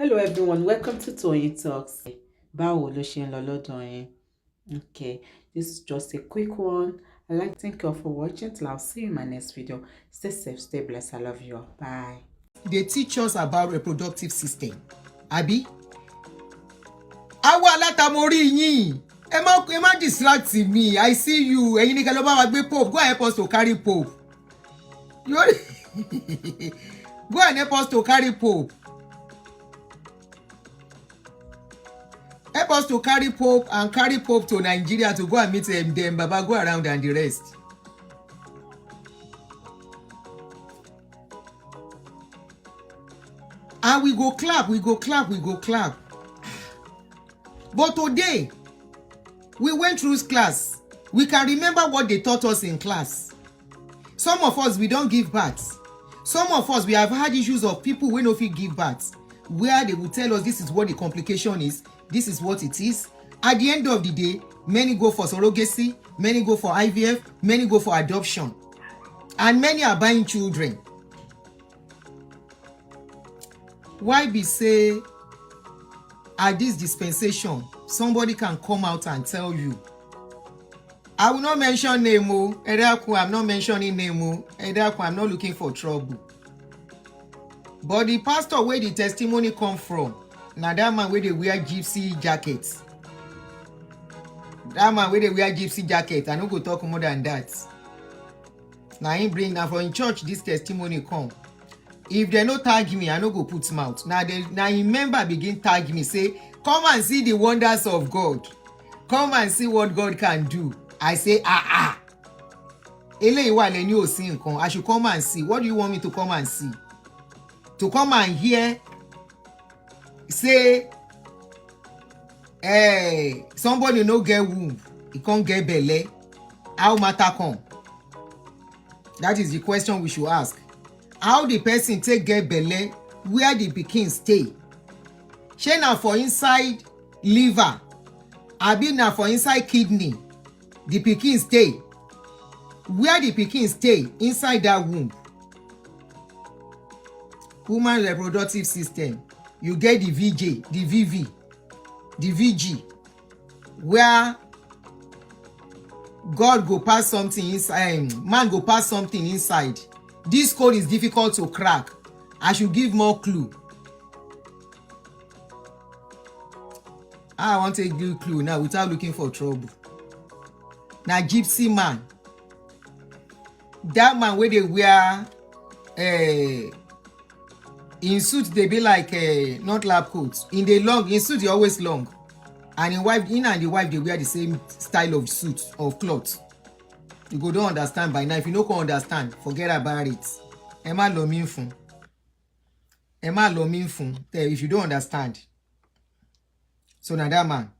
Hello everyone, welcome to Oyun Talks. Báwo ló ṣe ń lọ lọ́dọ̀ yín? Okay, this is just a quick one. I'd like to thank you all for watching. Till I'll see you in my next video. Stay safe, stay blessed. I love you all. Bye. They teach us about reproductive system. Abi? Awa alatamori yin. Ẹ má distract me. I see you. Ẹ̀yin ni kẹ́ lọ bá wa gbé Pope. Go and help us to carry Pope. Go and help us to carry Pope. Help us to carry Pope and carry Pope to Nigeria to go and meet them. Baba, go around and the rest. And we go clap. But today, we went through class. We can remember what they taught us in class. Some of us, we don't give birth. Some of us, we have had issues of people when no fit give birth, where they will tell us this is what the complication is, this is what it is. At the end of the day, many go for surrogacy, many go for IVF, many go for adoption. And many are buying children. Why be say, at this dispensation, somebody can come out and tell you, I will not mention name, I'm not mentioning name, I'm not looking for trouble. But the pastor where the testimony come from, now that man where they wear gypsy jackets. That man where they wear gypsy jacket, I no go talk more than that. Now he bring now from church this testimony come. If they no tag me, I no go put mouth. Now him member begin tag me, say, come and see the wonders of God. Come and see what God can do. I say, eléyìí wà lẹ́ni ò sí nǹkan. I should come and see. What do you want me to come and see? To come and hear, say, hey, somebody no get womb, he can't get belle. How matter come? That is the question we should ask. How the person take get belle, where the pikin stay? Shey na for inside liver, abi na for inside kidney, the pikin stay. Where the pikin stay inside that womb. Human reproductive system. You get the VJ, the VV, the VG, where God go pass something inside, man go pass something inside. This code is difficult to crack. I should give more clue. I want to give clue now without looking for trouble. Now gypsy man. That man where they wear in suit, they be like not lab coats. In suit they always long. And in the wife they wear the same style of suit of cloth. You go don't understand by now. If you no can understand, forget about it. Emma lo mean fun. If you don't understand. So now that man.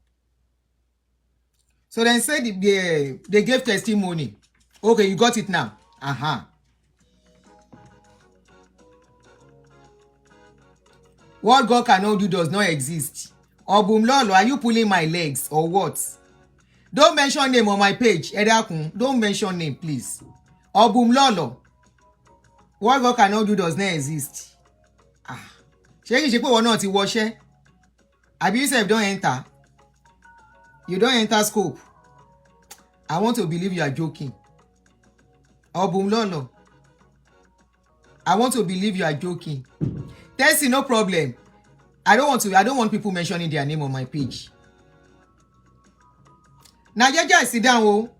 So then said they gave testimony. Okay, you got it now. What God cannot do does not exist. Obumlolo, are you pulling my legs or what? Don't mention name on my page. Edakun, don't mention name, please. Obumlolo. What God cannot do does not exist. Ṣé kìí ṣe pé wọn náà ti wọṣẹ́? Àbí you sef don enter? You don't enter scope. I want to believe you are joking. Obumlolo. I want to believe you are joking. Tessie, no problem. I don't want people mentioning their name on my page. Now Jeje sit down oh.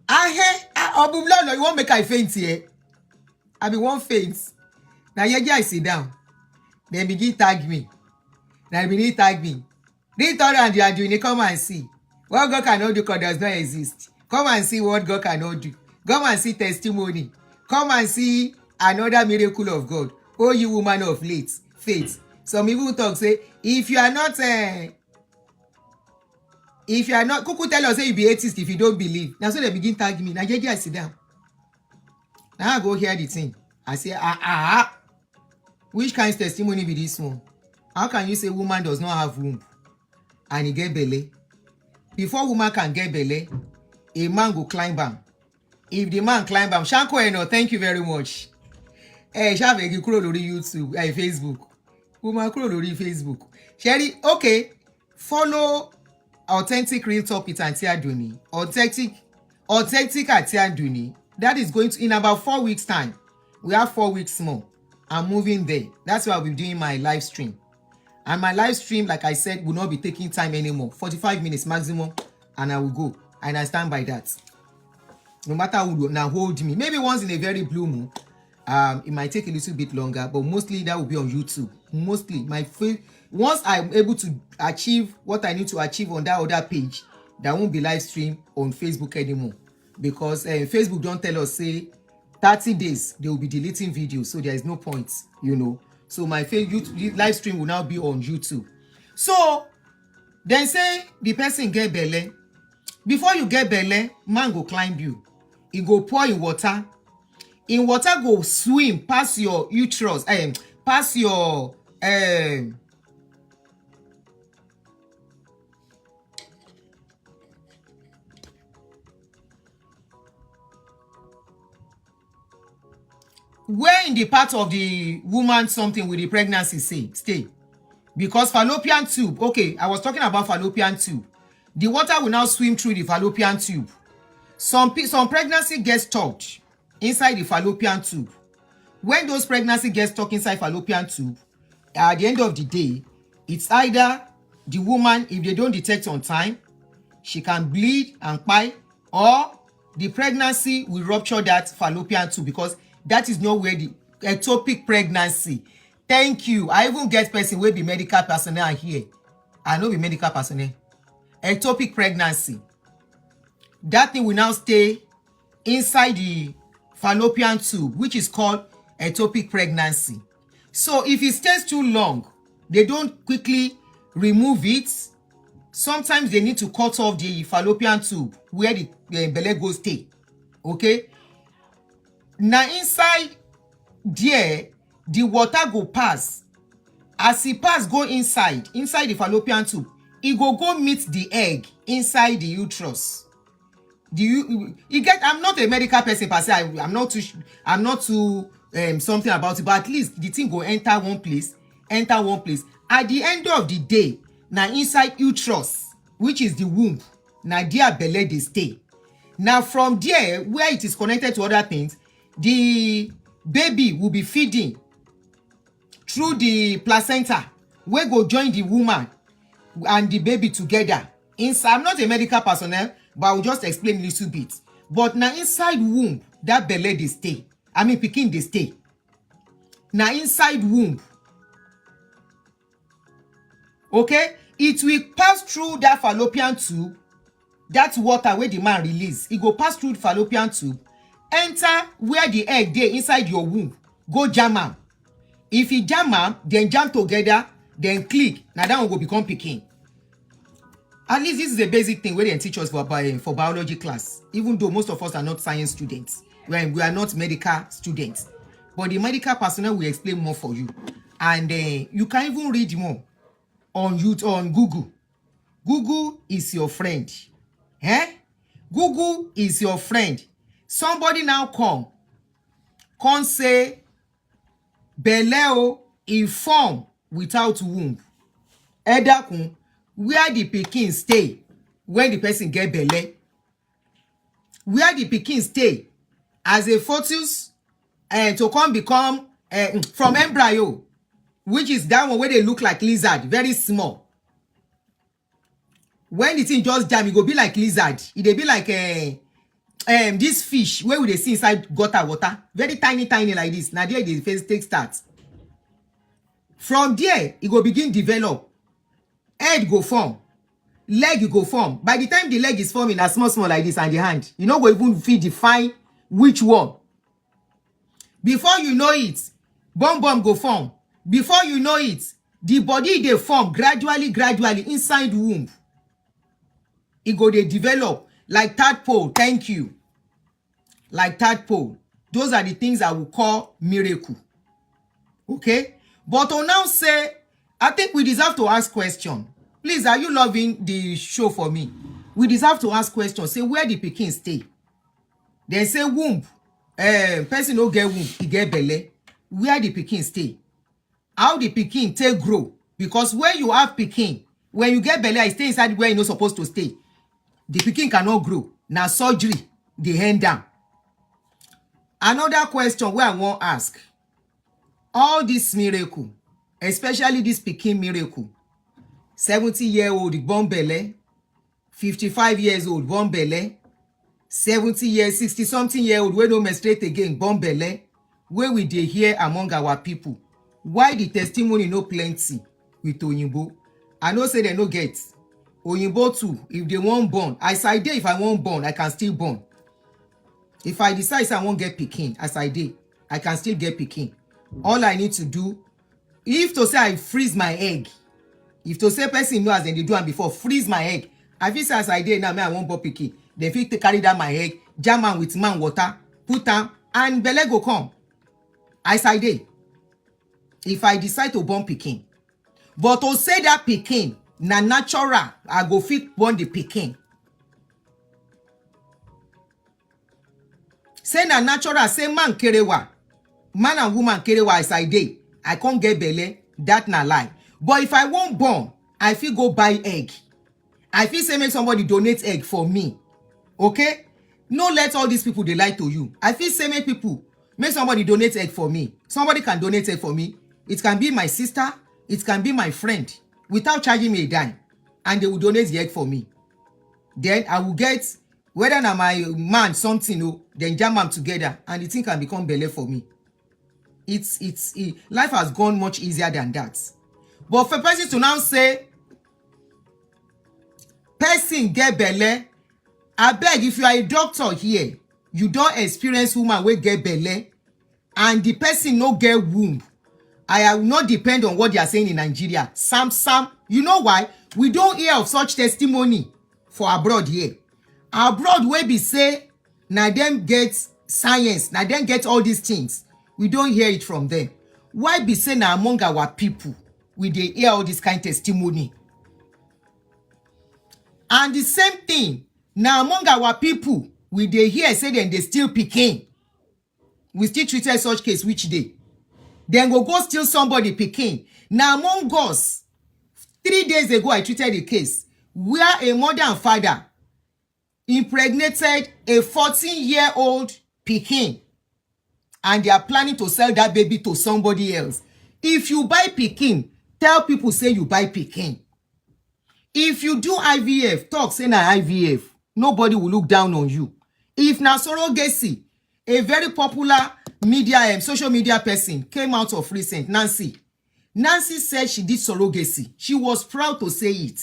Obumlolo, you won't make I faint here. I be one faint. Now Jeje sit down. Then begin tag me. Then begin tag me. This third and you are doing it, come and see. What God cannot do does not exist. Come and see what God cannot do. Come and see testimony. Come and see another miracle of God. Oh, you woman of faith. Some people talk say, if you are not, Kuku tell us say you be atheist if you don't believe. Now so they begin tagging me. Now Jeje, I sit down. Now I go hear the thing. I say, which kind of testimony be this one? How can you say woman does not have womb and he get belle? Before woman can get belle, a man go climb am. If the man climb am, Shanko Eno, thank you very much. Ṣáàfẹ́ kí kúrò lórí YouTube, Facebook. ó máa kúrò lórí Facebook. Sherry, okay, follow Authentic Real Talk with Aunty Aduni. Authentic Aunty Aduni. That is going to, in about 4 weeks time. We have 4 weeks more. I'm moving there. That's why I'll be doing my live stream. And my live stream, like I said, will not be taking time anymore. 45 minutes maximum, and I will go. And I stand by that. No matter who now hold me. Maybe once in a very blue moon, it might take a little bit longer, but mostly that will be on YouTube. Mostly once I'm able to achieve what I need to achieve on that other page, there won't be live stream on Facebook anymore, because Facebook don't tell us say 30 days they will be deleting videos, so there is no point, you know. So my YouTube live stream will now be on YouTube. So then say the person get belle. Before you get belle, man go climb you. He go pour in water. In water go swim past your uterus, past your where in the part of the woman something with the pregnancy stay. Because fallopian tube, okay, I was talking about fallopian tube. The water will now swim through the fallopian tube. Some pregnancy gets stuck inside the fallopian tube. When those pregnancy get stuck inside fallopian tube, at the end of the day, it's either the woman, if they don't detect on time, she can bleed and cry, or the pregnancy will rupture that fallopian tube, because that is not where the ectopic pregnancy. Thank you. I even get person will be medical personnel here. I know be medical personnel. Ectopic pregnancy. That thing will now stay inside the fallopian tube, which is called ectopic pregnancy. So if it stays too long, they don't quickly remove it. Sometimes they need to cut off the fallopian tube where the belle goes stay. Okay? Now inside there, the water go pass. As it pass go inside the fallopian tube, it go meet the egg inside the uterus. You get, I'm not a medical person per se. I'm not too something about it, but at least the thing go enter one place. At the end of the day, now inside uterus, which is the womb, now there belle they stay. Now from there, where it is connected to other things, the baby will be feeding through the placenta, where go join the woman and the baby together. Inside, I'm not a medical personnel, but I will just explain a little bit. But now inside womb, that belle they stay. I mean pikin they stay. Now inside womb, okay, it will pass through that fallopian tube. That water where the man release, it go pass through the fallopian tube, enter where the egg dey inside your womb, go jam am. If e jam am, then jam together, then click. Now that one go become pikin. At least this is a basic thing where they teach us for biology class. Even though most of us are not science students, we are not medical students, but the medical personnel will explain more for you, and you can even read more on YouTube, on Google. Google is your friend. Google is your friend. Somebody now come say belle inform without womb. Edakun, where the pikin stay when the person get belle, where the pikin stay as a fetus to come become from embryo, which is that one where they look like lizard, very small. When the thing just jam, it go be like lizard. It dey be like this fish where we dey see inside gutter water, very tiny like this. Now there the first take start. From there, it go begin develop. Head go form, leg go form. By the time the leg is forming, as small like this, and the hand, you no go even fit define which one. Before you know it, bum go form. Before you know it, the body dey form gradually inside womb. It go dey develop like tadpole. Thank you. Like tadpole. Those are the things I will call miracle. Okay? But to now say, I think we deserve to ask question. Please, are you loving the show for me? We deserve to ask questions. Say where the pikin stay. Then say womb. Person no get womb, he get belle. Where the pikin stay. how the pikin take grow, because when you have pikin, when you get belle, I stay inside where you no supposed to stay. The pikin cannot grow. Na surgery dey hand down. Another question wey I wan ask, all this miracle, especially this pikin miracle, 70-year-old born belle, 55 years old born belle, 70 years 60-something-year-old wey no menstruate again born belle, wey we dey hear among our people. Why the testimony no plenty with oyinbo? I know say dem no get. Oyinbo too, if they wan born, as I dey, if I wan born, I can still born. If I decide say I wan get pikin, as I dey, I can still get pikin. All I need to do, if to say I freeze my egg, if to say person know as dem dey do am before, freeze my egg, I fit say as I dey now, me I wan born pikin, dem fit carry that my egg, jam am with man water, put am, and belle go come. As I dey, if I decide to born pikin. But to say that pikin na natural, I go fit born the pikin. Say na natural, say man kerewa, man and woman kerewa as I dey, I can't get belle, that na lie. But if I wan born, I fit go buy egg. I fit say make somebody donate egg for me. Okay? No let all these people dey lie to you. I fit say make somebody donate egg for me. Somebody can donate egg for me. It can be my sister, it can be my friend, without charging me a dime, and they will donate the egg for me. Then I will get, whether na my man something, then jam them together, and the thing can become belle for me. Life has gone much easier than that. But for person to now say, person get belle, I beg, if you are a doctor here, you don't experience woman wey get belle, and the person no get womb, I will not depend on what they are saying in Nigeria. Sam, you know why? We don't hear of such testimony for abroad here. Abroad wey be say, na them get science, na them get all these things. We don't hear it from them. Why be say na among our people, we dey hear all this kind of testimony? And the same thing, na among our people, we dey hear say dem dey steal pikin. We still treated such case which day? Then go steal somebody pikin. Now among us, 3 days ago I treated a case where a mother and father impregnated a 14-year-old pikin, and they are planning to sell that baby to somebody else. If you buy pikin, tell people say you buy pikin. If you do IVF, talk say na IVF. Nobody will look down on you. If na surrogacy, a very popular media social media person came out of recent, Nancy said she did surrogacy. She was proud to say it.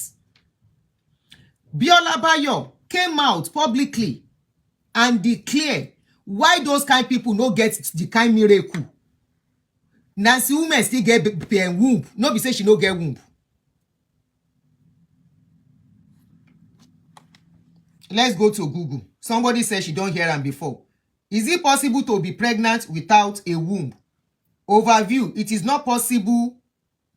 Biola Bayo came out publicly and declared why those kind people no get the kind miracle. Nancy women still get womb. No be say she no get womb. Let's go to Google. Somebody said she don't hear am before. Is it possible to be pregnant without a womb? Overview. It is not possible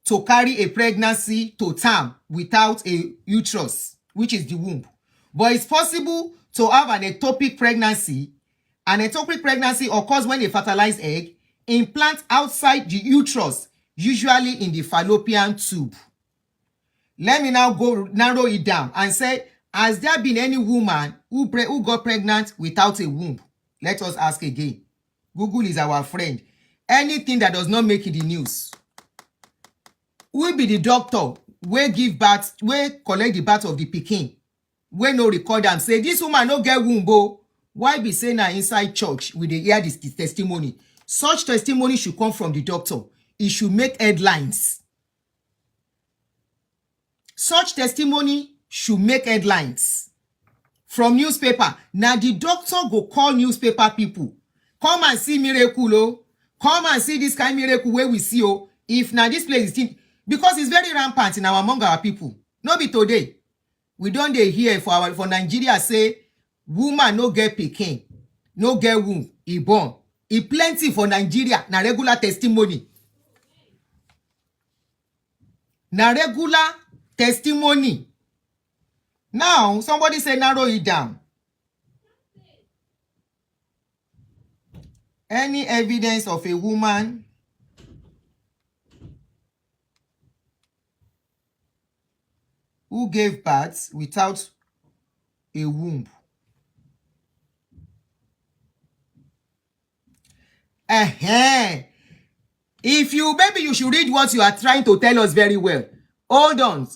to carry a pregnancy to term without a uterus, which is the womb. But it's possible to have an ectopic pregnancy. An ectopic pregnancy occurs when a fertilized egg implants outside the uterus, usually in the fallopian tube. Let me now go narrow it down and say, has there been any woman who got pregnant without a womb? Let us ask again. Google is our friend. Anything that does not make it the news. Who will be the doctor wey give birth, wey collect the birth of the pikin, wey no record am say this woman no get womb o? Why be say na inside church we dey hear this testimony? Such testimony should come from the doctor. It should make headlines. Such testimony should make headlines from newspaper. Now the doctor go call newspaper people, come and see miracle, oh, come and see this kind of miracle where we see, oh, if now this place is still, because it's very rampant in our among our people. No be today. We don't dey hear for Nigeria say woman no get pikin, no get womb, e born. E plenty for Nigeria, na regular testimony. Na regular testimony. Now, somebody say narrow it down. Any evidence of a woman who gave birth without a womb. If you, maybe you should read what you are trying to tell us very well. Hold on.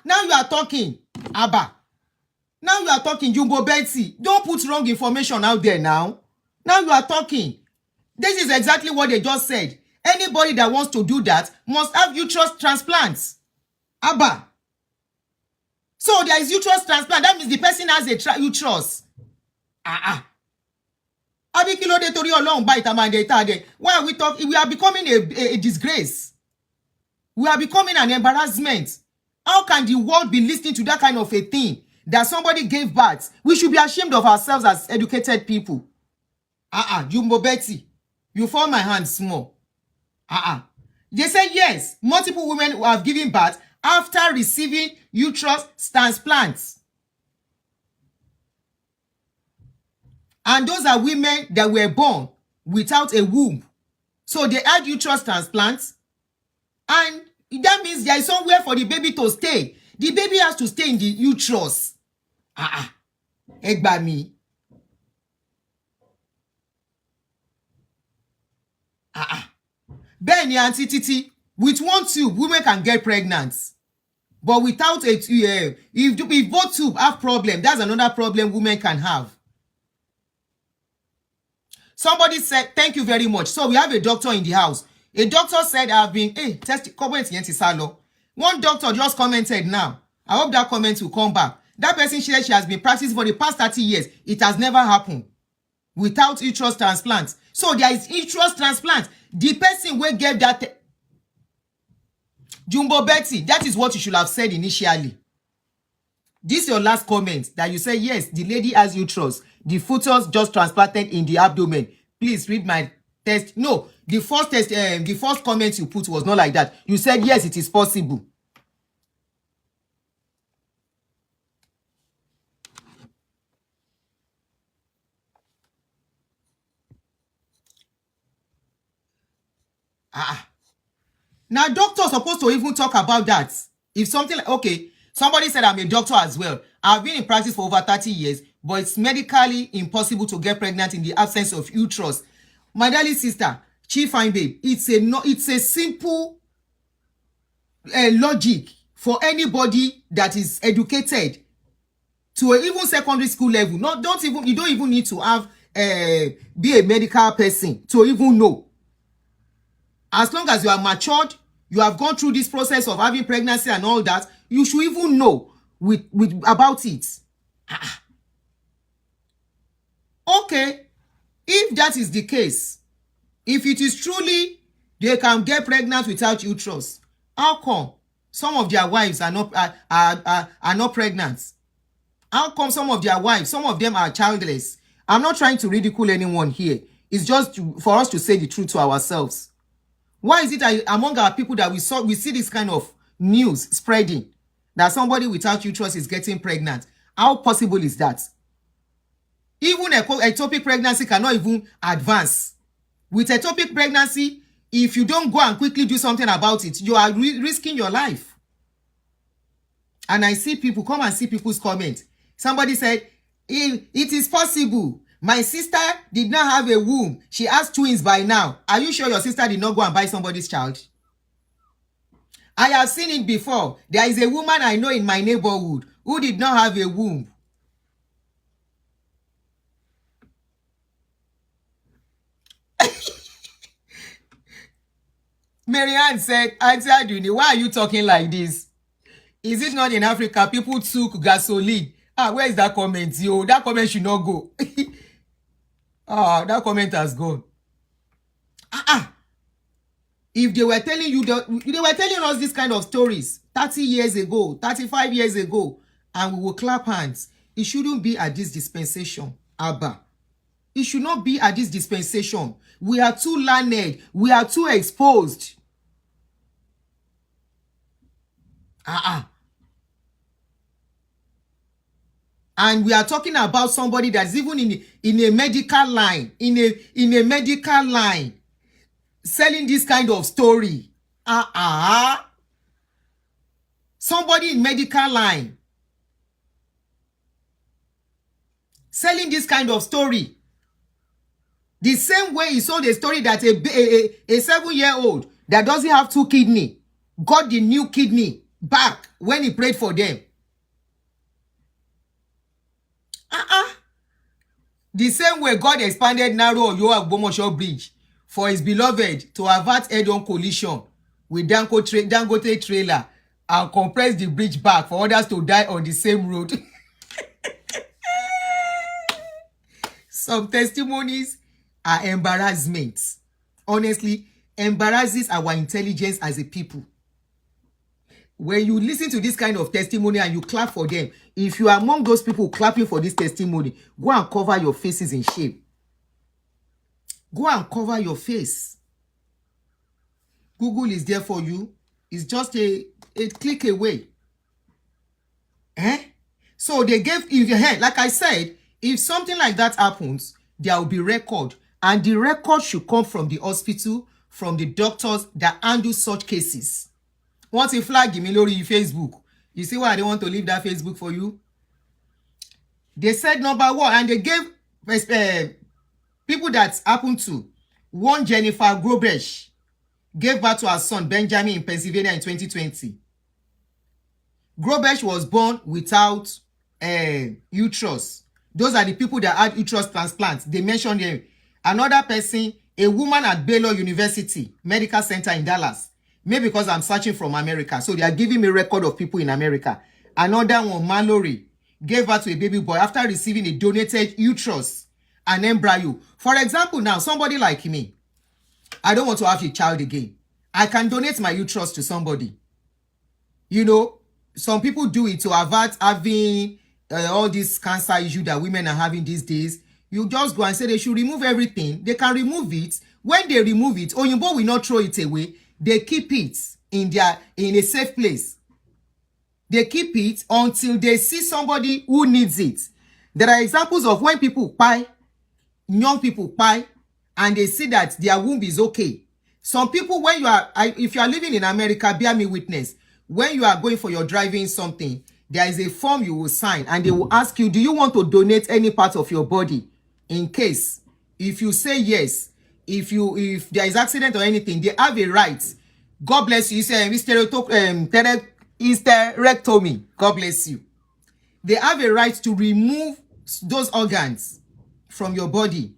Now you are talking. Abba. Now you are talking, Jumbo Betsy. Don't put wrong information out there now. Now you are talking. This is exactly what they just said. Anybody that wants to do that must have uterus transplants. Abba. So there is uterus transplant. That means the person has a uterus. Abi kí ló dé torí Ọlọ́run bá ìtàmàdé ìtàdé. Why are we talking? We are becoming a disgrace. We are becoming an embarrassment. How can the world be listening to that kind of a thing that somebody gave birth? We should be ashamed of ourselves as educated people. Jumbo Betty, you fall my hand small. They say yes, multiple women who have given birth after receiving uterus transplants. And those are women that were born without a womb. So they had uterus transplants. And that means there is somewhere for the baby to stay. The baby has to stay in the uterus. Egba mi. Bẹ́ẹ̀ni, Auntie Titi, with one tube, women can get pregnant. But without a if both tube have problem, that's another problem women can have. Somebody said, thank you very much. So we have a doctor in the house. A doctor said, I've been, one doctor just commented now. I hope that comment will come back. That person said she has been practicing for the past 30 years. It has never happened without uterus transplant. So there is uterus transplant. The person who gave that, Jumbo Betty, that is what you should have said initially. This is your last comment that you say, yes, the lady has uterus. The fetus just transplanted in the abdomen. Please read my test. No, the first test, the first comment you put was not like that. You said, yes, it is possible. Now, doctors are supposed to even talk about that. If something like, okay, somebody said I'm a doctor as well. I've been in practice for over 30 years, but it's medically impossible to get pregnant in the absence of uterus. My darling sister, Chief Fine Babe, it's a simple logic for anybody that is educated to even secondary school level. You don't even need to have be a medical person to even know. As long as you are matured, you have gone through this process of having pregnancy and all that, you should even know about it. Okay, if that is the case, if it is truly they can get pregnant without uterus, how come some of their wives are not pregnant? How come some of their wives, some of them are childless? I'm not trying to ridicule anyone here. It's just for us to say the truth to ourselves. Why is it that among our people that we see this kind of news spreading that somebody without uterus is getting pregnant? How possible is that? Even ectopic pregnancy cannot even advance. With ectopic pregnancy, if you don't go and quickly do something about it, you are risking your life. And I see people, come and see people's comments. Somebody said, it is possible. My sister did not have a womb. She has twins by now. Are you sure your sister did not go and buy somebody's child? I have seen it before. There is a woman I know in my neighborhood who did not have a womb. Marianne said, Auntie Aduni, why are you talking like this? Is it not in Africa people took gasoline? Where is that comment? Yo, that comment should not go. That comment has gone. If they were telling you, they were telling us this kind of stories 30 years ago, 35 years ago, and we will clap hands. It shouldn't be at this dispensation, Abba. It should not be at this dispensation. We are too learned. We are too exposed. And we are talking about somebody that's even in a medical line, in a medical line, selling this kind of story. So somebody in medical line selling this kind of story. The same way he sold a story that a 7-year-old that doesn't have 2 kidney got the new kidney back when he prayed for them. The same way God expanded narrow Oyo Agbomoso Bridge for his beloved to avert head-on collision with Dangote trailer and compress the bridge back for others to die on the same road. Some testimonies are embarrassments. Honestly, embarrasses our intelligence as a people. When you listen to this kind of testimony and you clap for them, if you are among those people clapping for this testimony, go and cover your faces in shame. Go and cover your face. Google is there for you. It's just a click away. So they gave, if your head, like I said, if something like that happens, there will be record. And the record should come from the hospital, from the doctors that handle such cases. Once you flag me lórí Facebook, you see why I don't want to leave that Facebook for you? They said number 1, and they gave people that happened to. One Jennifer Grobrecht gave birth to her son Benjamin in Pennsylvania in 2020. Grobrecht was born without uterus. Those are the people that had uterus transplants. They mentioned them. Another person, a woman at Baylor University Medical Center in Dallas. Maybe because I'm searching from America. So they are giving me a record of people in America. Another one, Mallory, gave birth to a baby boy after receiving a donated uterus and embryo. For example, now, somebody like me, I don't want to have a child again. I can donate my uterus to somebody. You know, some people do it to avert having all this cancer issue that women are having these days. You just go and say they should remove everything. They can remove it. When they remove it, Oyinbo will not throw it away. They keep it in a safe place. They keep it until they see somebody who needs it. There are examples of when people buy, young people buy, and they see that their womb is okay. Some people, when you are, if you are living in America, bear me witness, when you are going for your driving something, there is a form you will sign, and they will ask you, do you want to donate any part of your body? In case, if you say yes, if there is accident or anything, they have a right. God bless you. You say hysterectomy. God bless you. They have a right to remove those organs from your body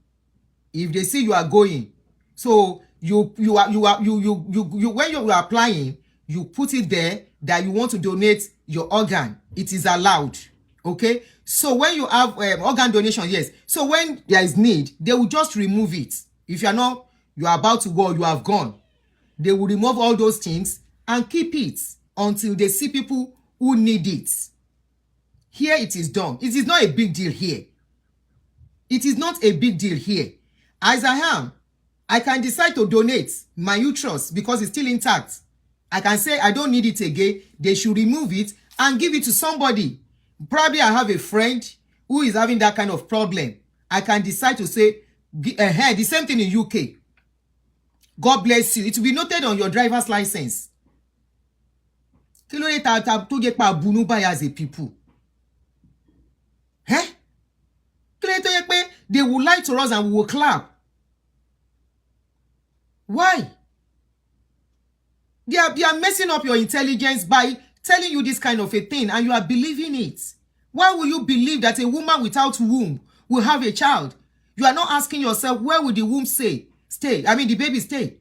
if they see you are going. So when you are applying, you put it there that you want to donate your organ. It is allowed. Okay. So when you have organ donation, yes. So when there is need, they will just remove it. If you are not, you are about to go, you have gone. They will remove all those things and keep it until they see people who need it. Here it is done. It is not a big deal here. It is not a big deal here. As I am, I can decide to donate my uterus because it's still intact. I can say I don't need it again. They should remove it and give it to somebody. Probably I have a friend who is having that kind of problem. I can decide to say, the same thing in UK. God bless you. It will be noted on your driver's license. Kí ló dé tó jẹ́ pa bunú báyìí as a people? Kí ló dé tó jẹ́ pé they will lie to us and we will clap? Why? They are messing up your intelligence by telling you this kind of a thing and you are believing it. Why will you believe that a woman without womb will have a child? You are not asking yourself, where will the womb stay? The baby stay.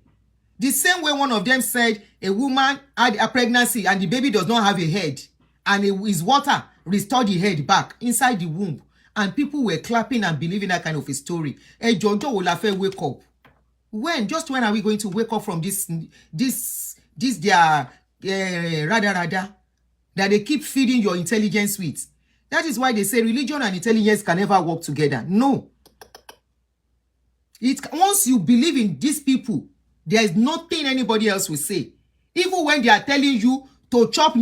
The same way one of them said a woman had a pregnancy and the baby does not have a head, and his water restored the head back inside the womb, and people were clapping and believing that kind of a story. Hey, Jojo will have wake up. When are we going to wake up from this their rada that they keep feeding your intelligence with? That is why they say religion and intelligence can never work together. No. Once you believe in these people, there is nothing anybody else will say. Even when they are telling you to chop,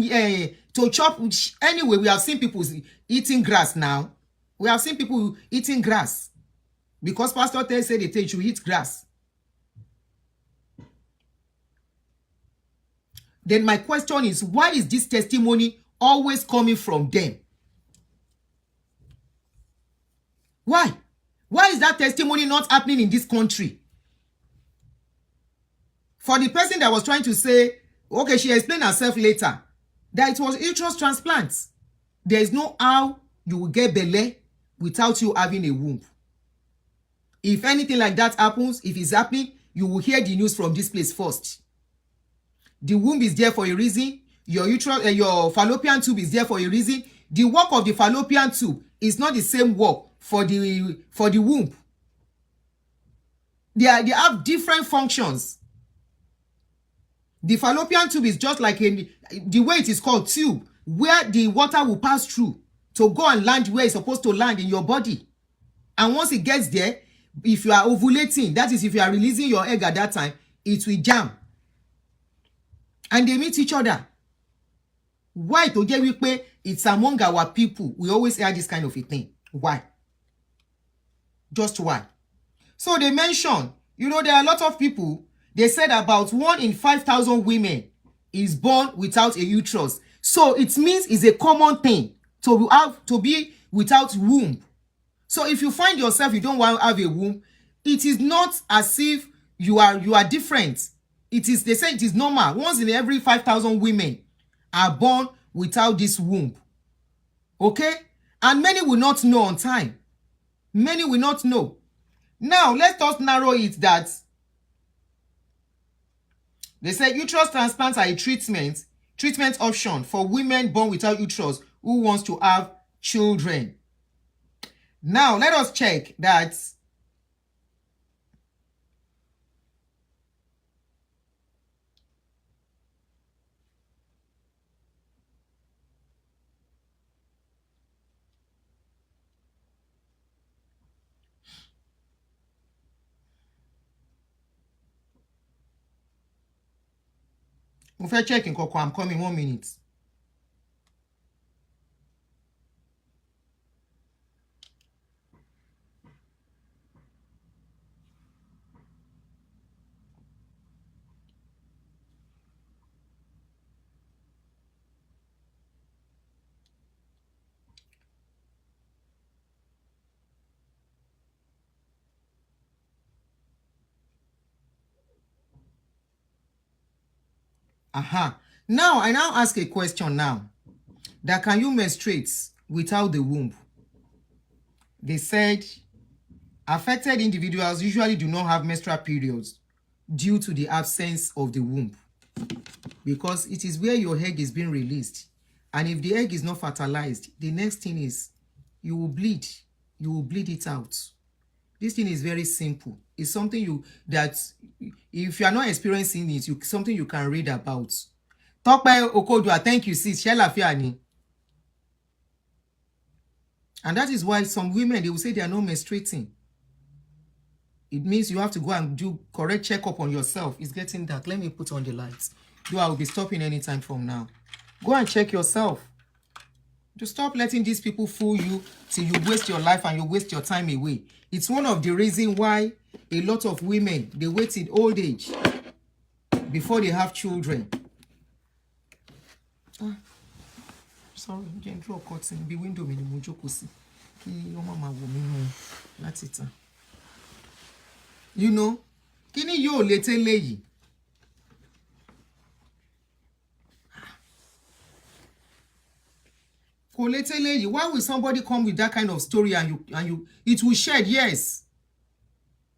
anyway, we have seen people eating grass now. We have seen people eating grass because Pastor Ted said they should eat grass. then my question is, why is this testimony always coming from them? Why? Why is that testimony not happening in this country? For the person that was trying to say, okay, she explained herself later, that it was uterus transplant. There is no how you will get belle without you having a womb. If anything like that happens, if it's happening, you will hear the news from this place first. The womb is there for a reason. Your uterus, your fallopian tube is there for a reason. The work of the fallopian tube is not the same work for the womb. They have different functions. The fallopian tube is just like the way it is called tube, where the water will pass through to go and land where it's supposed to land in your body. And once it gets there, if you are ovulating, that is if you are releasing your egg at that time, it will jam. And they meet each other. Why? To get we it's among our people. We always hear this kind of a thing. Why? Just why? So they mention, there are a lot of people. They said about 1 in 5,000 women is born without a uterus. So it means it's a common thing to be without womb. So if you find yourself you don't want to have a womb, it is not as if you are different. They say it is normal. Once in every 5,000 women are born without this womb. Okay? And many will not know on time. Many will not know. Now, let us narrow it that they say uterus transplants are a treatment option for women born without uterus who wants to have children. Now, let us check that if I check in Coco, I'm coming 1 minute. Now, I now ask a question now. That can you menstruate without the womb? They said affected individuals usually do not have menstrual periods due to the absence of the womb. Because it is where your egg is being released. And if the egg is not fertilized, the next thing is you will bleed. You will bleed it out. This thing is very simple. It's something that if you are not experiencing it, something you can read about. Talk by Okodua, thank you, sis. And that is why some women, they will say they are not menstruating. It means you have to go and do correct checkup on yourself. It's getting dark. Let me put on the lights. Though I will be stopping anytime from now. Go and check yourself. To stop letting these people fool you till you waste your life and you waste your time away. It's one of the reasons why a lot of women, they wait till old age before they have children. Sorry, I'm draw curtain. Be window me mo jókòó sí. Kí o ma wò mí nù láti tàn. Kíni yóò lè tẹ́lẹ̀ yìí. Why will somebody come with that kind of story and you it will shed? Yes,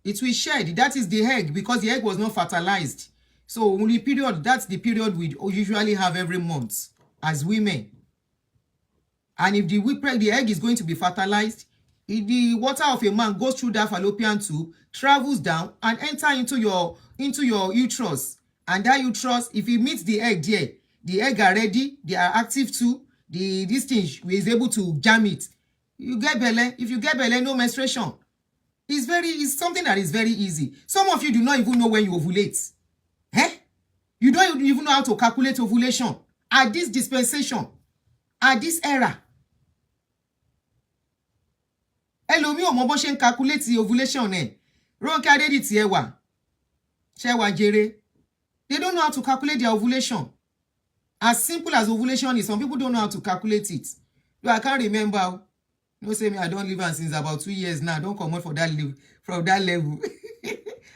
it will shed. That is the egg, because the egg was not fertilized. So only period, that's the period we usually have every month as women. And if the egg is going to be fertilized, the water of a man goes through that fallopian tube, travels down and enter into your uterus. And that uterus, if it meets the egg there, the egg are ready, they are active too. This thing is able to jam it. You get belle. If you get belle, no menstruation. It's something that is very easy. Some of you do not even know when you ovulate. You don't even know how to calculate ovulation. At this dispensation, at this era. Ẹlòmíì ò mọ bó ṣe ń calculate ovulation ẹ̀. Ronke Adediti ẹwà. Ṣé wà jèrè. They don't know how to calculate their ovulation. As simple as ovulation is, some people don't know how to calculate it. No, I can't remember. No, say me, I don't live am since about 2 years now. Don't come out for that level, from that level.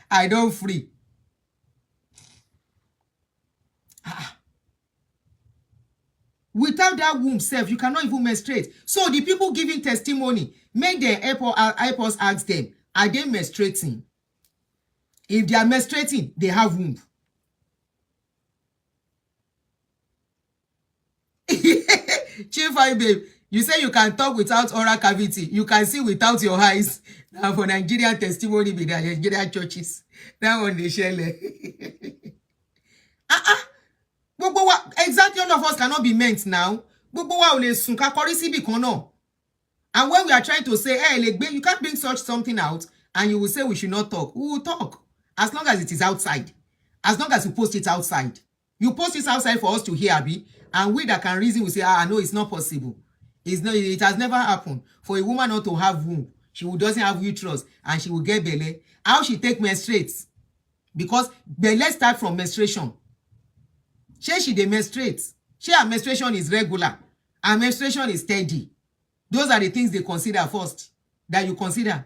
I don't free. Without that womb self, you cannot even menstruate. So the people giving testimony, make them help us ask them, are they menstruating? If they are menstruating, they have womb. Chief babe, you say you can talk without oral cavity. You can see without your eyes. Now for Nigerian testimony be the Nigerian churches. That one they share. Gbogbo wa, exactly, all of us cannot be meant now. Gbogbo wa ò lè sùn ká kọrí síbì kan náà. And when we are trying to say, hey, you can't bring such something out, and you will say we should not talk. We will talk. As long as it is outside. As long as you post it outside. You post it outside for us to hear, Abi. And we that can reason will say, no, it's not possible. It has never happened. For a woman not to have womb, she doesn't have uterus, and she will get belly. How she take menstruates? Because let's start from menstruation. She dey menstruate. Her menstruation is regular. Her menstruation is steady. Those are the things they consider first. That you consider.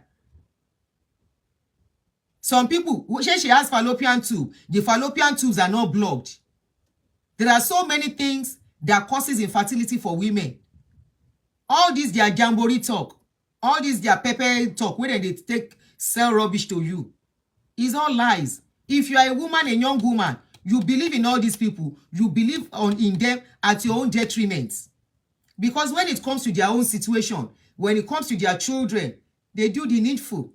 Some people, she has fallopian tube. The fallopian tubes are not blocked. There are so many things that causes infertility for women. All this their jamboree talk. All this their pepper talk. Where they sell rubbish to you. It's all lies. If you are a woman, a young woman, you believe in all these people. You believe in them at your own detriment. Because when it comes to their own situation, when it comes to their children, they do the needful.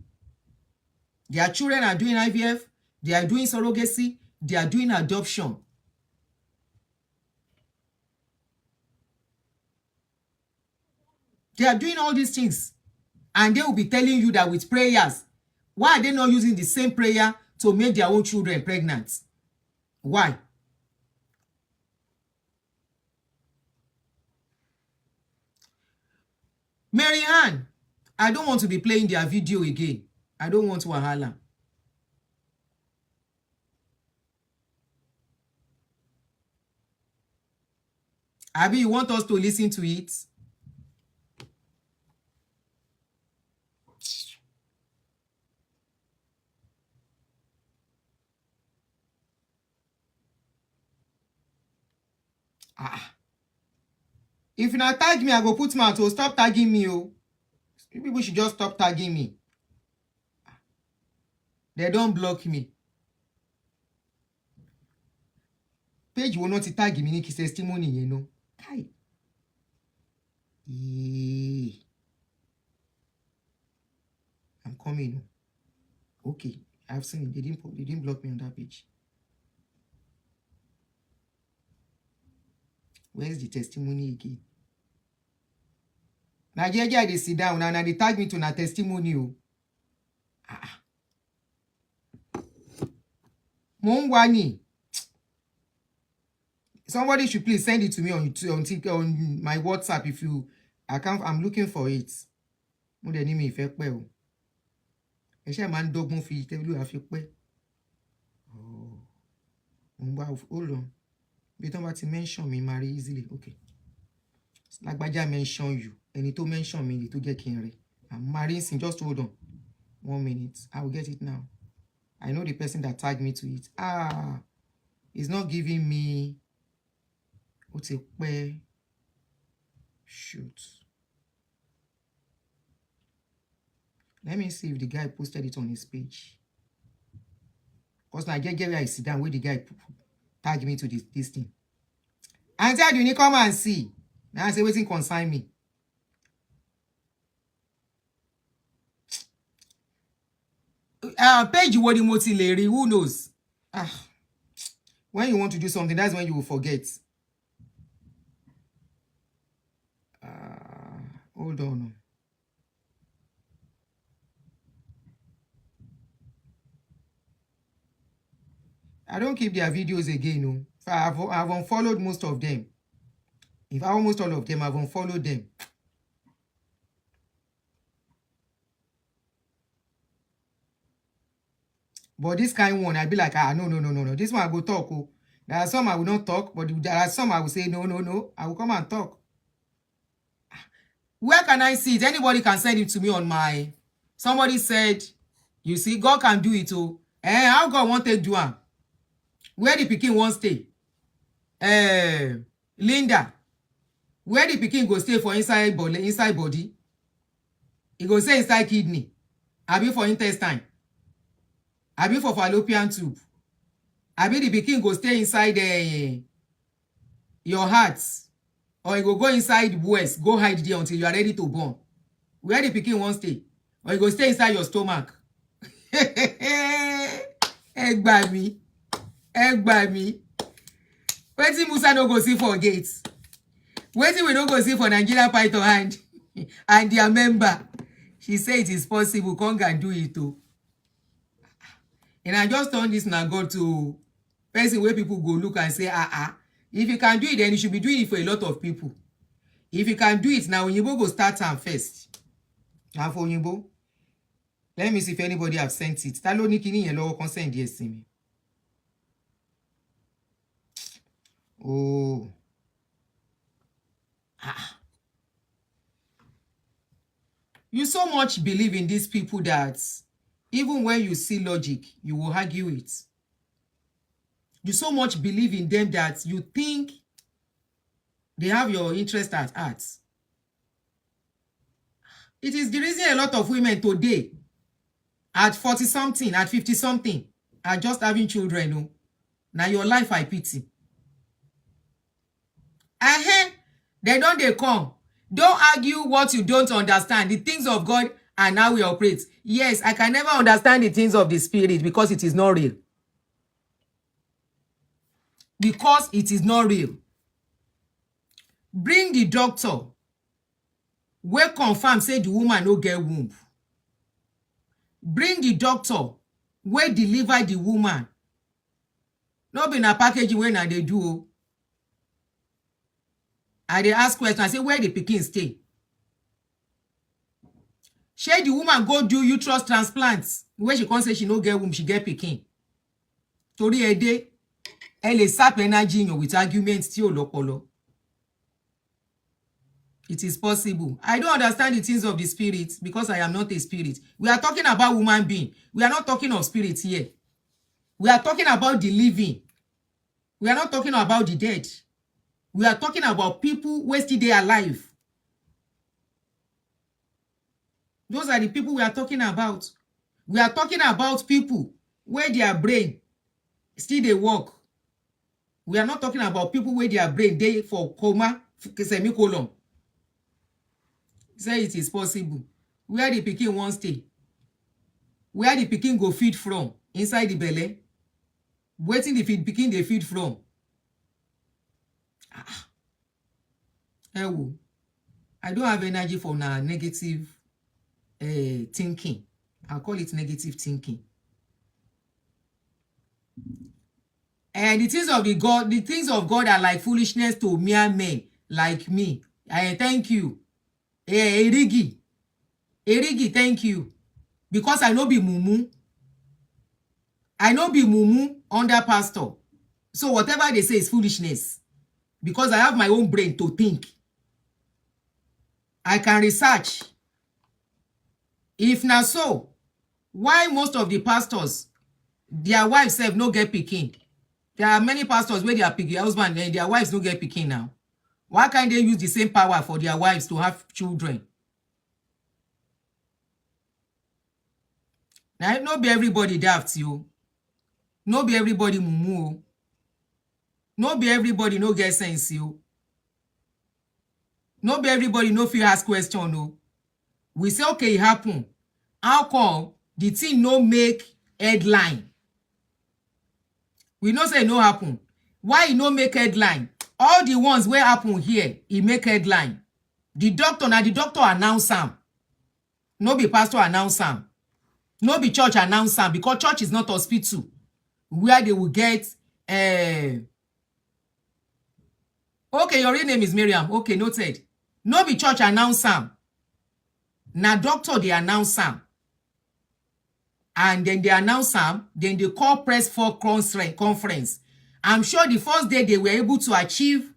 Their children are doing IVF, they are doing surrogacy, they are doing adoption. They are doing all these things. And they will be telling you that with prayers. Why are they not using the same prayer to make their own children pregnant? Why? Mary Ann, I don't want to be playing their video again. I don't want wahala. Abi, you want us to listen to it? If you not tag me, I go put mouth. So stop tagging me. Oh. People should just stop tagging me. They don't block me. Page will not tag me. Nikki testimony, you know. Kai. I'm coming. Okay, I've seen it. They didn't block me on that page. Where's the testimony again? Now, yeah, they sit down and they tag me to na testimony. Mongwani. Somebody should please send it to me on my WhatsApp if you. I'm looking for it. Mo de ni mi fẹ́ pẹ́ o. Ẹ ṣe máa ń dọ́gbọ́n fi tẹ́lú àfi pẹ́. Oh. Hold on. Bí tọ́n bá ti mention me marry easily. Okay. Lágbájá mention you. Ẹni tó mention me tó jẹ́ kí n rí. I'm marrying sin. Just hold on. 1 minute. I will get it now. I know the person that tagged me to it. It's not giving me. What's a pẹ́? Shoot. Let me see if the guy posted it on his page. Because now get where I sit down where the guy tagged me to this thing. And said, you need come and see. Now I say, waiting consign me. Page what the lady, who knows? When you want to do something, that's when you will forget. Hold on. I don't keep their videos again. No. I've unfollowed most of them. If almost all of them, I've unfollowed them. But this kind one, I'd be like, no. This one I go talk. Oh. There are some I will not talk, but there are some I will say, no, no, no. I will come and talk. Where can I see it? Anybody can send it to me on my... Somebody said, you see, God can do it too. How God want to do it? Where the pikin won't stay? Linda, where the pikin go stay for inside body? He go stay inside kidney. Abi for intestine. Abi for fallopian tube. Abi the pikin go stay inside your heart. Or you go inside breast, go hide there until you are ready to born. Where the pikin won't stay? Or you go stay inside your stomach. Egg me. Wetin Musa no go see for gates. Wetin we no go see for Nigeria Python and their member. She say it is possible. Come and do it too. And I just turn this now go to person where people go look and say, if you can do it, then you should be doing it for a lot of people. If you can do it now, Oyinbo go start time first. Now for Oyinbo, let me see if anybody have sent it. Ta ló ní kíní yẹn lọ́wọ́ kan send díẹ̀ sí mi. Oh. You so much believe in these people that even when you see logic, you will argue it. You so much believe in them that you think they have your interest at heart. It is the reason a lot of women today, at 40-something, at 50-something, are just having children. No? Now your life I pity. They come. Don't argue what you don't understand. The things of God and how we operate. Yes, I can never understand the things of the spirit because it is not real. Because it is not real. Bring the doctor. Where confirm say the woman no get womb. Bring the doctor. Where deliver the woman. No be na package when they do. I dey ask questions. I say where the pikin stay. Shey the woman go do uterus transplants. Where she can't say she no get womb, she get pikin. Tori ede, lè sap energy in with arguments tí ò lọ́pọlọ. It is possible. I don't understand the things of the spirit because I am not a spirit. We are talking about human being. We are not talking of spirits here. We are talking about the living. We are not talking about the dead. We are talking about people who still they alive. Those are the people we are talking about. We are talking about people where their brain still they work. We are not talking about people where their brain they for coma, semicolon. Say it is possible. Where the pikin won't stay. Where the pikin go feed from? Inside the belly. Waiting the feed pikin they feed from. I don't have energy for now negative thinking. I'll call it negative thinking. And the things of God are like foolishness to mere men like me. I thank you. Erigi, thank you. Because I know be mumu. I know be mumu under pastor. So whatever they say is foolishness. Because I have my own brain to think. I can research. If not so, why most of the pastors, their wives have no get pikin? There are many pastors where their husband and their wives no get pikin now. Why can't they use the same power for their wives to have children? Now, not be everybody daft, you. No be everybody mumu. No be everybody no get sense, you. No be everybody no feel ask question, no. We say, okay, it happen. How come the thing no make headline? We no say no happen. Why it no make headline? All the ones where happen here, it make headline. The doctor announce them. No be pastor announce them. No be church announce them because church is not hospital where they will get okay, your real name is Miriam. Okay, noted. No be church announce them. Na doctor they announce them. And then they announce them, then they call press for conference. I'm sure the first day they were able to achieve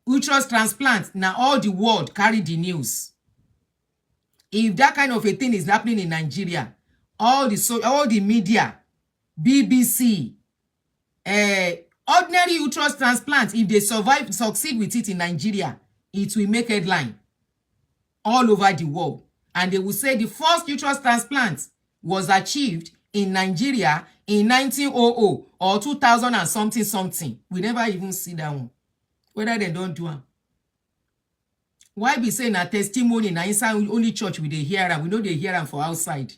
uterus transplant, now all the world carry the news. If that kind of a thing is happening in Nigeria, all the media, BBC, ordinary uterus transplant, if they succeed with it in Nigeria, it will make headline all over the world. And they will say the first uterus transplant was achieved in Nigeria in 1900 or 2000 and something. We never even see that one. Whether they don't do it. Why be saying a testimony na inside only church we dey hear am, we know they hear am for outside?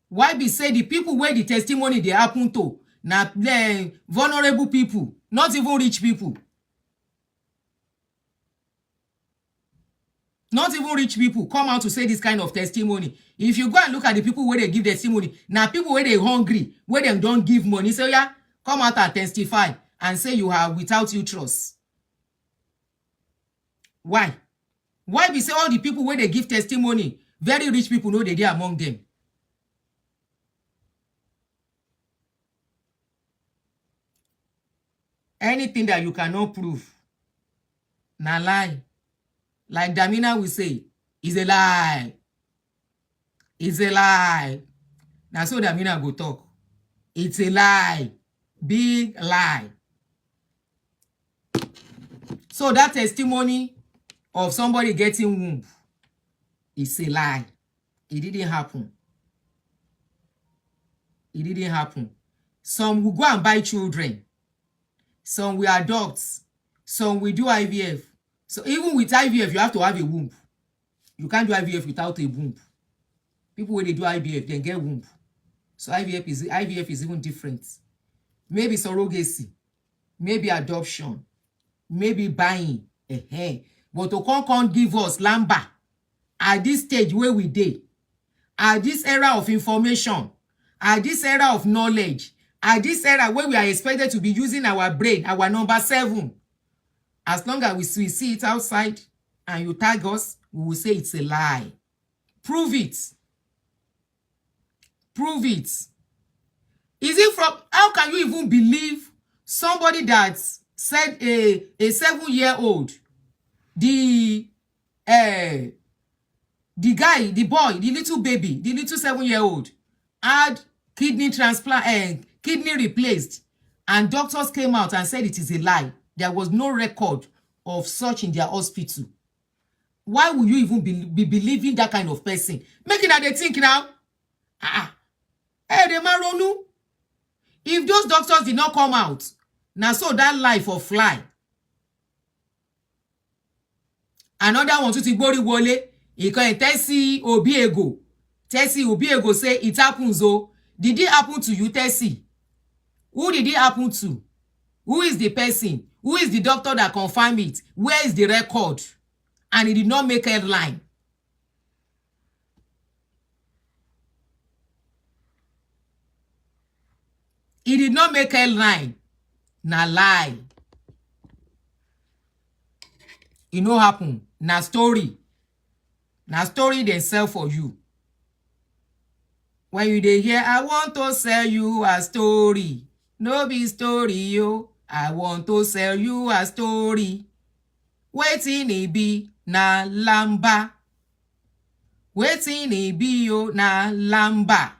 Why be say the people where the testimony they happen to na vulnerable people, not even rich people? Not even rich people come out to say this kind of testimony. If you go and look at the people where they give testimony, now people where they hungry, where they don't give money, say, yeah, come out and testify and say you are without uterus. Why? Why be say all the people where they give testimony, very rich people know they are among them? Anything that you cannot prove, na lie. Like Damina will say, is a lie. It's a lie. Now so Damina go talk. It's a lie. Big lie. So that testimony of somebody getting womb is a lie. It didn't happen. It didn't happen. Some will go and buy children. Some will adopt. Some will do IVF. So even with IVF, you have to have a womb. You can't do IVF without a womb. People when they do IVF, they get womb. So IVF is even different. Maybe surrogacy, maybe adoption, maybe buying. But to can't give us lamba at this stage where we did, at this era of information, at this era of knowledge, at this era where we are expected to be using our brain, our number 7. As long as we see it outside and you tag us, we will say it's a lie. Prove it. Prove it. Is it from, how can you even believe somebody that said a 7-year-old, the guy, the boy, the little baby, the little 7-year-old had kidney transplant, kidney replaced, and doctors came out and said it is a lie. There was no record of such in their hospital. Why would you even be believing that kind of person? Making that they think now. Hey, the maronu. If those doctors did not come out, now so that life of fly. Another one to Tigbori Wole, he can Tessie Obiego. Tessie Obiego say it happens. Oh, did it happen to you, Tessie? Who did it happen to? Who is the person? Who is the doctor that confirmed it? Where is the record? And it did not make a headline. It did not make a headline. Na lie. It no happen. Na story. Na story they sell for you. When you dey hear, I want to sell you a story. No be story, yo. I want to sell you a story. Wetin e be na lamba. Wetin e be yo na lamba.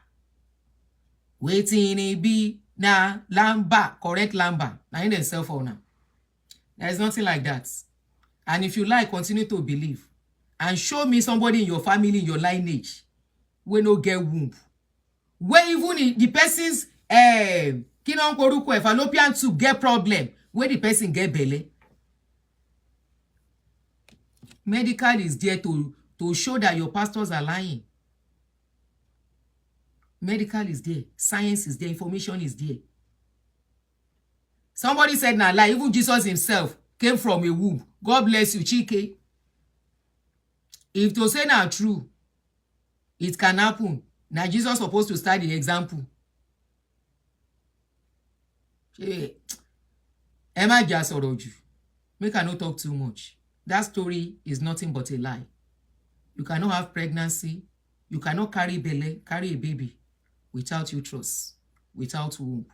Wetin e be na lamba. Correct lamba. Now in themselves for now. There is nothing like that. And if you like, continue to believe. And show me somebody in your family, in your lineage, where no get womb. Where even the person's fallopian tube get problem, where the person get belly. Medical is there to show that your pastors are lying. Medical is there. Science is there. Information is there. Somebody said na lie. Even Jesus himself came from a womb. God bless you, Chike. If to say na true, it can happen. Now Jesus supposed to start the example. Emma just you. Make I not talk too much. That story is nothing but a lie. You cannot have pregnancy. You cannot carry a baby without uterus, without womb.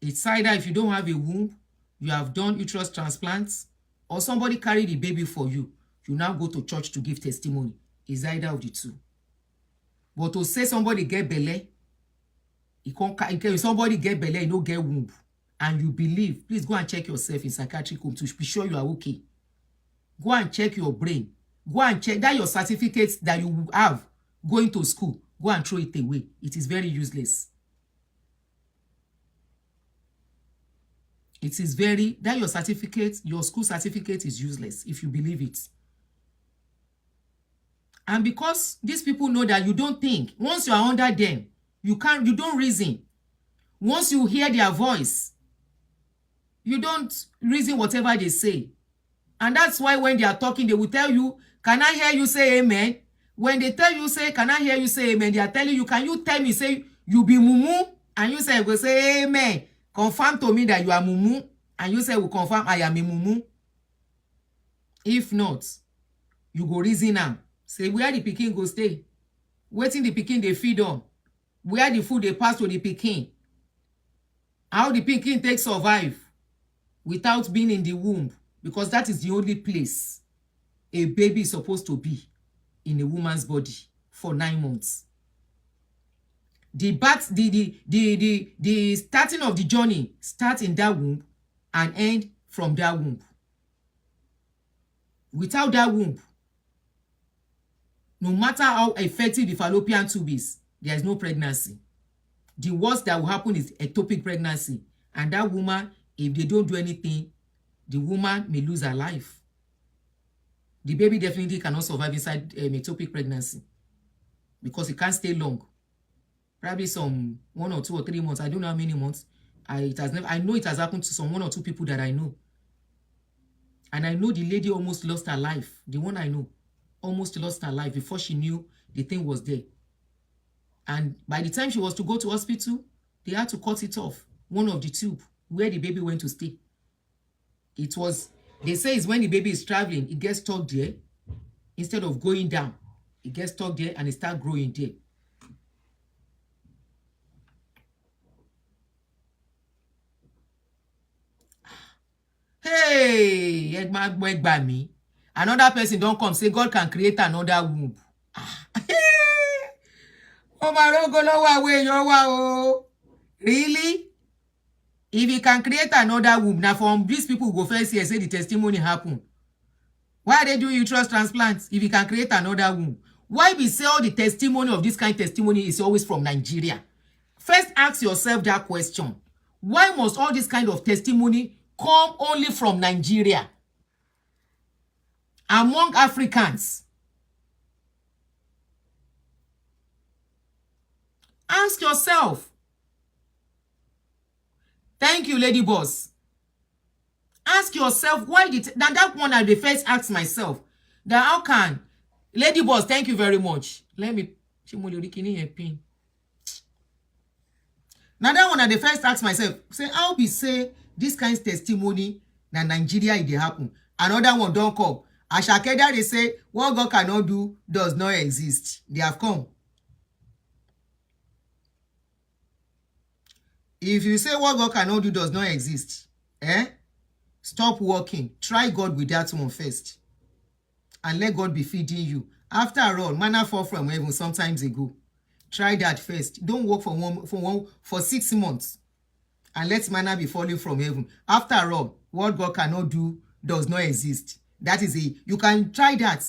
It's either if you don't have a womb, you have done uterus transplants, or somebody carried the baby for you. You now go to church to give testimony. It's either of the two. But to say somebody get belle, somebody get belle, you don't get womb, and you believe, please go and check yourself in psychiatric home to be sure you are okay. Go and check your brain. Go and check that your certificates that you have going to school. Go and throw it away. It is very useless. It is very, that your certificate, your school certificate is useless if you believe it. And because these people know that you don't think, once you are under them, you don't reason. Once you hear their voice, you don't reason whatever they say. And that's why when they are talking, they will tell you, can I hear you say amen? When they tell you, say, can I hear you say amen? They are telling you, can you tell me, say, you be mumu? And you say, go say amen. Confirm to me that you are mumu. And you say, we confirm I am a mumu. If not, you go reason now. Say, where the pikin go stay? Waiting the pikin they feed on. Where the food they pass to the pikin. How the pikin take survive without being in the womb. Because that is the only place a baby is supposed to be in a woman's body for 9 months. The starting of the journey starts in that womb and end from that womb. Without that womb, no matter how effective the fallopian tube is, there is no pregnancy. The worst that will happen is ectopic pregnancy. And that woman, if they don't do anything, the woman may lose her life. The baby definitely cannot survive inside ectopic pregnancy because it can't stay long. Probably some 1 or 2 or 3 months. I don't know how many months. I know it has happened to some 1 or 2 people that I know. And I know the lady almost lost her life. The one I know almost lost her life before she knew the thing was there. And by the time she was to go to hospital, they had to cut it off, one of the tube, where the baby went to stay. It was, they say it's when the baby is traveling, it gets stuck there. Instead of going down, it gets stuck there and it starts growing there. Hey, me. Another person don't come say God can create another womb. Really? If he can create another womb, now from these people who go first here say the testimony happened. Why are they doing uterus transplants if he can create another womb? Why we say all the testimony of this kind of testimony is always from Nigeria? First ask yourself that question. Why must all this kind of testimony come only from Nigeria? Among Africans. Ask yourself. Thank you, Lady Boss. Ask yourself why did that one I first ask myself. That how can Lady Boss, thank you very much. Let me now that one I first ask myself, say how be say this kind of testimony na Nigeria it dey happen. Another one don't come. Ashakeda they say what God cannot do does not exist. They have come. If you say what God cannot do does not exist, stop working. Try God with that one first. And let God be feeding you. After all, manna fall from heaven sometimes ago. Try that first. Don't work for 6 months. And let manna be falling from heaven. After all, what God cannot do does not exist. That is you can try that.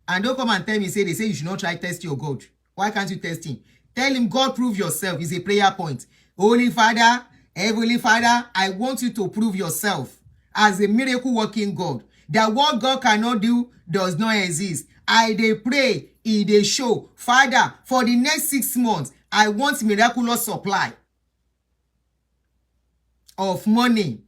And don't come and tell me, they say you should not try test your God. Why can't you test him? Tell him, God, prove yourself. Is a prayer point. Holy Father, Heavenly Father, I want you to prove yourself as a miracle working God. That what God cannot do does not exist. I dey pray, he dey show. Father, for the next 6 months, I want miraculous supply of money.